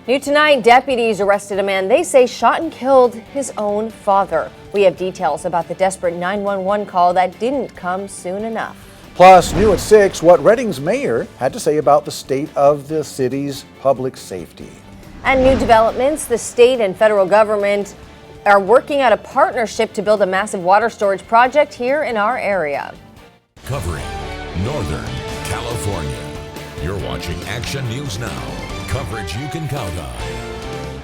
New tonight, deputies arrested a man they say shot and killed his own father. We have details about the desperate 911 call that didn't come soon enough. Plus, new at 6, what Reading's mayor had to say about the state of the city's public safety. And new developments, the state and federal government are working out a partnership to build a massive water storage project here in our area. Covering Northern California. You're watching Action News Now. Coverage you can count on.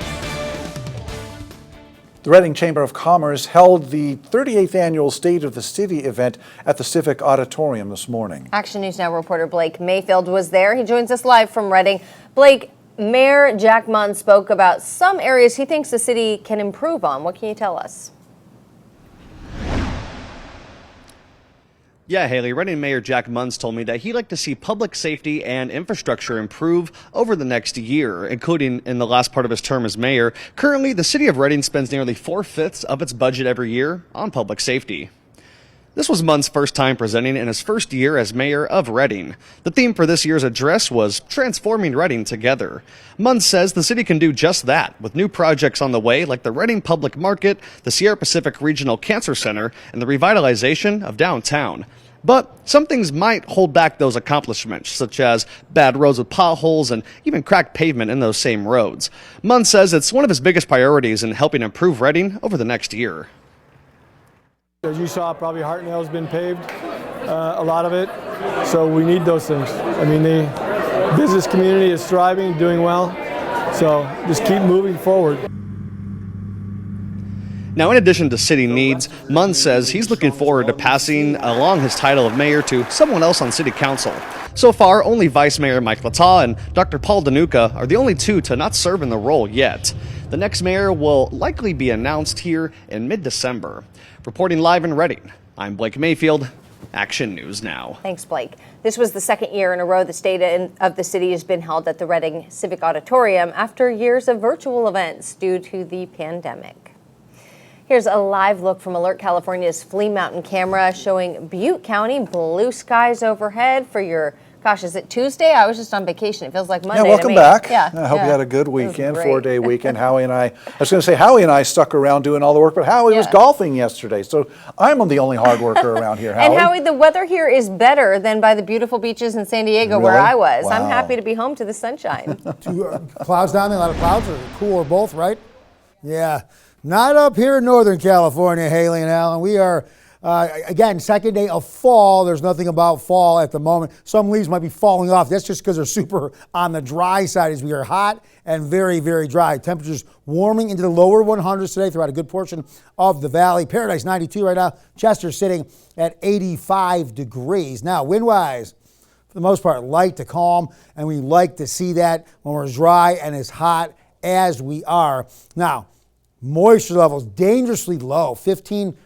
The Reading Chamber of Commerce held the 38th annual State of the City event at the Civic Auditorium this morning. Action News Now reporter Blake Mayfield was there. He joins us live from Reading. Blake, Mayor Jack Munn spoke about some areas he thinks the city can improve on. What can you tell us? Yeah, Haley, Reading Mayor Jack Munz told me that he'd like to see public safety and infrastructure improve over the next year, including in the last part of his term as mayor. Currently, the city of Reading spends nearly 4/5 of its budget every year on public safety. This was Munn's first time presenting in his first year as mayor of Reading. The theme for this year's address was Transforming Reading Together. Munn says the city can do just that, with new projects on the way like the Reading Public Market, the Sierra Pacific Regional Cancer Center, and the revitalization of downtown. But some things might hold back those accomplishments, such as bad roads with potholes and even cracked pavement in those same roads. Munn says it's one of his biggest priorities in helping improve Reading over the next year. As you saw, probably Hartnell's been paved, a lot of it, so we need those things. I mean, the business community is thriving, doing well, so just keep moving forward. Now, in addition to city needs, Munn says he's looking forward to passing along his title of mayor to someone else on city council. So far, only Vice Mayor Mike Latah and Dr. Paul Danuka are the only two to not serve in the role yet. The next mayor will likely be announced here in mid-December. Reporting live in Reading, I'm Blake Mayfield, Action News Now. Thanks, Blake. This was the second year in a row the State of the City has been held at the Reading Civic Auditorium after years of virtual events due to the pandemic. Here's a live look from Alert California's Flea Mountain camera showing Butte County, blue skies overhead for your, gosh, is it Tuesday? I was just on vacation. It feels like Monday. Yeah, welcome to me. back. Yeah, I hope you had a good weekend, great. 4-day weekend. Howie and I was going to say Howie and I stuck around doing all the work, but Howie was golfing yesterday, so I'm the only hard worker around here, Howie. And Howie, the weather here is better than by the beautiful beaches in San Diego where I was. Wow. I'm happy to be home to the sunshine. Clouds down there, a lot of clouds, or cool or both, right? Yeah. Not up here in Northern California, Haley and Alan. We are, again, second day of fall. There's nothing about fall at the moment. Some leaves might be falling off. That's just because they're super on the dry side as we are hot and very, very dry. Temperatures warming into the lower 100s today throughout a good portion of the valley. Paradise 92 right now. Chester sitting at 85 degrees. Now, wind-wise, for the most part, light to calm, and we like to see that when we're dry and as hot as we are. Now, moisture levels dangerously low, 15%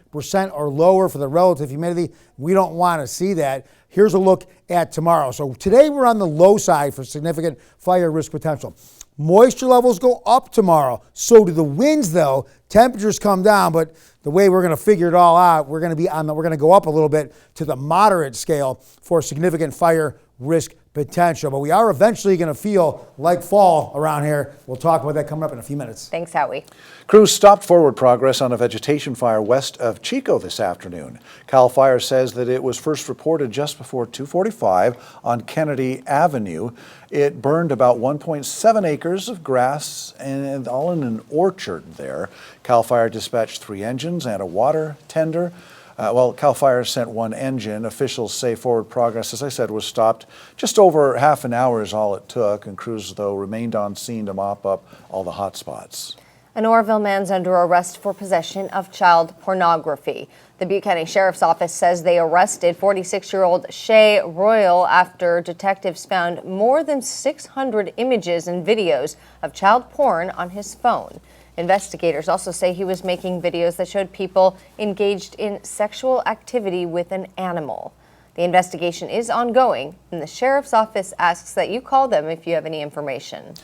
or lower for the relative humidity. We don't want to see that. Here's a look at tomorrow. So today we're on the low side for significant fire risk potential. Moisture levels go up tomorrow. So do the winds, though. Temperatures come down, but the way we're going to figure it all out, we're going to go up a little bit to the moderate scale for significant fire risk potential. But we are eventually going to feel like fall around here. We'll talk about that coming up in a few minutes. Thanks, Howie. Crews stopped forward progress on a vegetation fire west of Chico this afternoon. CAL FIRE says that it was first reported just before 2:45 on Kennedy Avenue. It burned about 1.7 acres of grass and all in an orchard there. CAL FIRE dispatched 3 engines and a water tender. CAL FIRE sent 1 engine. Officials say forward progress, as I said, was stopped. Just over half an hour is all it took, and crews, though, remained on scene to mop up all the hot spots. An Oroville man's under arrest for possession of child pornography. The Butte County Sheriff's Office says they arrested 46-year-old Shay Royal after detectives found more than 600 images and videos of child porn on his phone. Investigators also say he was making videos that showed people engaged in sexual activity with an animal. The investigation is ongoing, and the Sheriff's Office asks that you call them if you have any information.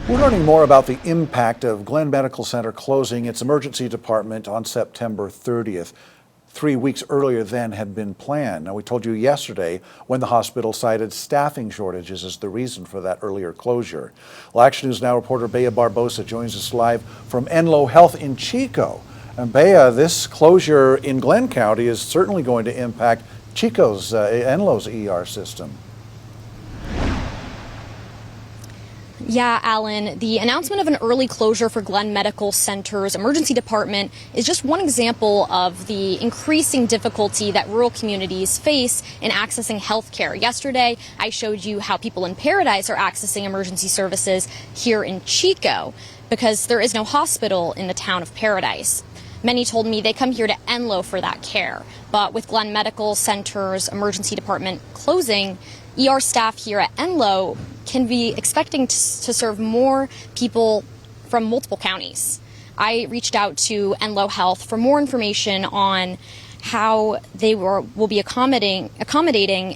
We're learning more about the impact of Glenn Medical Center closing its emergency department on September 30th. 3 weeks earlier than had been planned. Now, we told you yesterday when the hospital cited staffing shortages as the reason for that earlier closure. Well, Action News Now reporter Bea Barbosa joins us live from Enloe Health in Chico. And Bea, this closure in Glenn County is certainly going to impact Chico's, Enloe's ER system. Yeah, Alan, the announcement of an early closure for Glenn Medical Center's emergency department is just one example of the increasing difficulty that rural communities face in accessing health care. Yesterday, I showed you how people in Paradise are accessing emergency services here in Chico because there is no hospital in the town of Paradise. Many told me they come here to Enloe for that care. But with Glenn Medical Center's emergency department closing, ER staff here at Enloe can be expecting to serve more people from multiple counties. I reached out to Enloe Health for more information on how they will be accommodating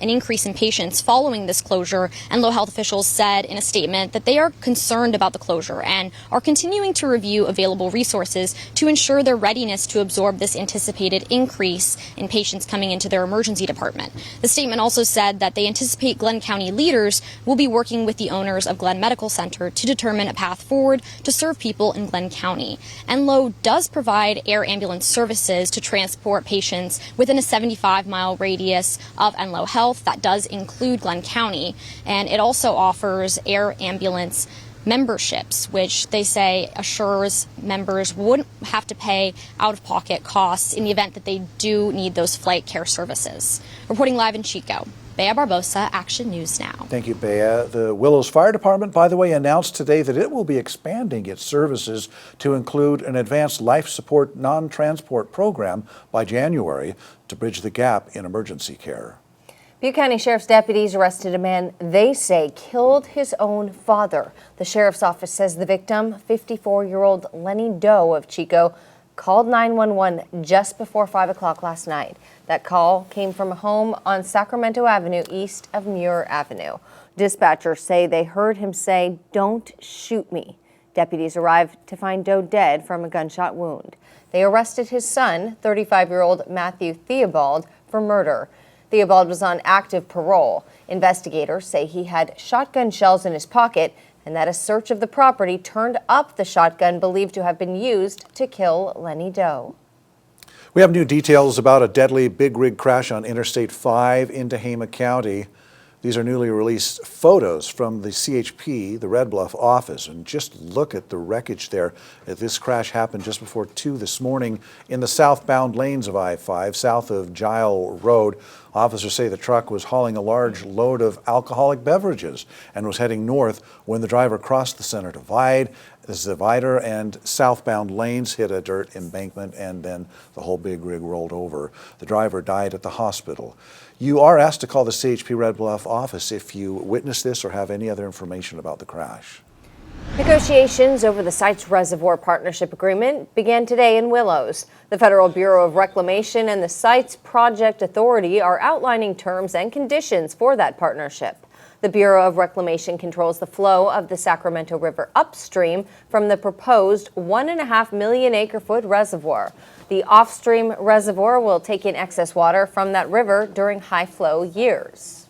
an increase in patients following this closure. Enloe Health officials said in a statement that they are concerned about the closure and are continuing to review available resources to ensure their readiness to absorb this anticipated increase in patients coming into their emergency department. The statement also said that they anticipate Glenn County leaders will be working with the owners of Glenn Medical Center to determine a path forward to serve people in Glenn County. Enloe does provide air ambulance services to transport patients within a 75-mile radius of Enloe Health. That does include Glenn County, and it also offers air ambulance memberships, which they say assures members wouldn't have to pay out-of-pocket costs in the event that they do need those flight care services. Reporting live in Chico, Bea Barbosa, Action News Now. Thank you, Bea. The Willows Fire Department, by the way, announced today that it will be expanding its services to include an advanced life support non-transport program by January to bridge the gap in emergency care. Butte County Sheriff's deputies arrested a man they say killed his own father. The sheriff's office says the victim, 54-year-old Lenny Doe of Chico, called 911 just before 5 o'clock last night. That call came from a home on Sacramento Avenue east of Muir Avenue. Dispatchers say they heard him say, "Don't shoot me." Deputies arrived to find Doe dead from a gunshot wound. They arrested his son, 35-year-old Matthew Theobald, for murder. Theobald was on active parole. Investigators say he had shotgun shells in his pocket and that a search of the property turned up the shotgun believed to have been used to kill Lenny Doe. We have new details about a deadly big rig crash on Interstate 5 in Tehama County. These are newly released photos from the CHP, the Red Bluff office, and just look at the wreckage there. This crash happened just before 2 this morning in the southbound lanes of I-5, south of Gile Road. Officers say the truck was hauling a large load of alcoholic beverages and was heading north when the driver crossed the center divider and southbound lanes, hit a dirt embankment, and then the whole big rig rolled over. The driver died at the hospital. You are asked to call the CHP Red Bluff office if you witness this or have any other information about the crash. Negotiations over the site's Reservoir Partnership Agreement began today in Willows. The Federal Bureau of Reclamation and the site's Project Authority are outlining terms and conditions for that partnership. The Bureau of Reclamation controls the flow of the Sacramento River upstream from the proposed 1.5 million acre-foot reservoir. The off-stream reservoir will take in excess water from that river during high-flow years.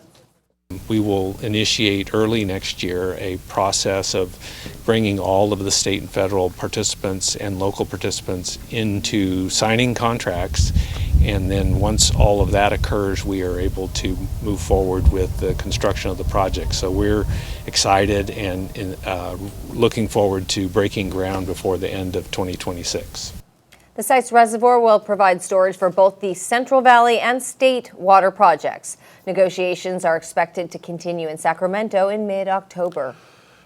We will initiate early next year a process of bringing all of the state and federal participants and local participants into signing contracts, and then once all of that occurs, we are able to move forward with the construction of the project. So we're excited and looking forward to breaking ground before the end of 2026. The site's reservoir will provide storage for both the Central Valley and state water projects. Negotiations are expected to continue in Sacramento in mid-October.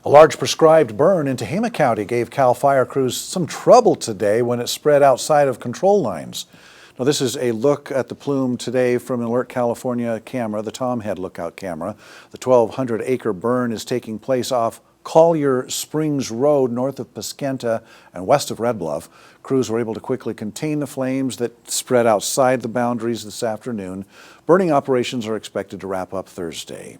A large prescribed burn in Tehama County gave CAL FIRE crews some trouble today when it spread outside of control lines. Now, this is a look at the plume today from an Alert California camera, the Tom Head lookout camera. The 1,200-acre burn is taking place off Collier Springs Road north of Paskenta and west of Red Bluff. Crews were able to quickly contain the flames that spread outside the boundaries this afternoon. Burning operations are expected to wrap up Thursday.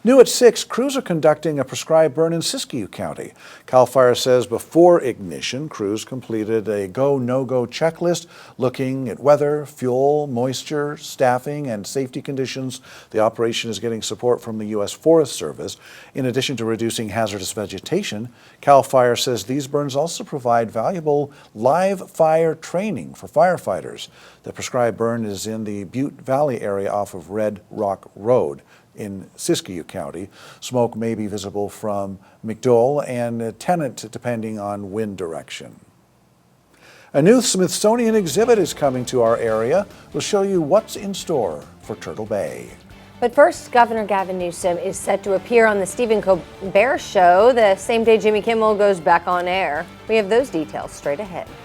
New at 6, crews are conducting a prescribed burn in Siskiyou County. CAL FIRE says before ignition, crews completed a go, no-go checklist looking at weather, fuel, moisture, staffing, and safety conditions. The operation is getting support from the U.S. Forest Service. In addition to reducing hazardous vegetation, CAL FIRE says these burns also provide valuable live fire training for firefighters. The prescribed burn is in the Butte Valley area off of Red Rock Road in Siskiyou County. Smoke may be visible from McDowell and Tennant depending on wind direction. A new Smithsonian exhibit is coming to our area. We'll show you what's in store for Turtle Bay. But first, Governor Gavin Newsom is set to appear on the Stephen Colbert Show the same day Jimmy Kimmel goes back on air. We have those details straight ahead.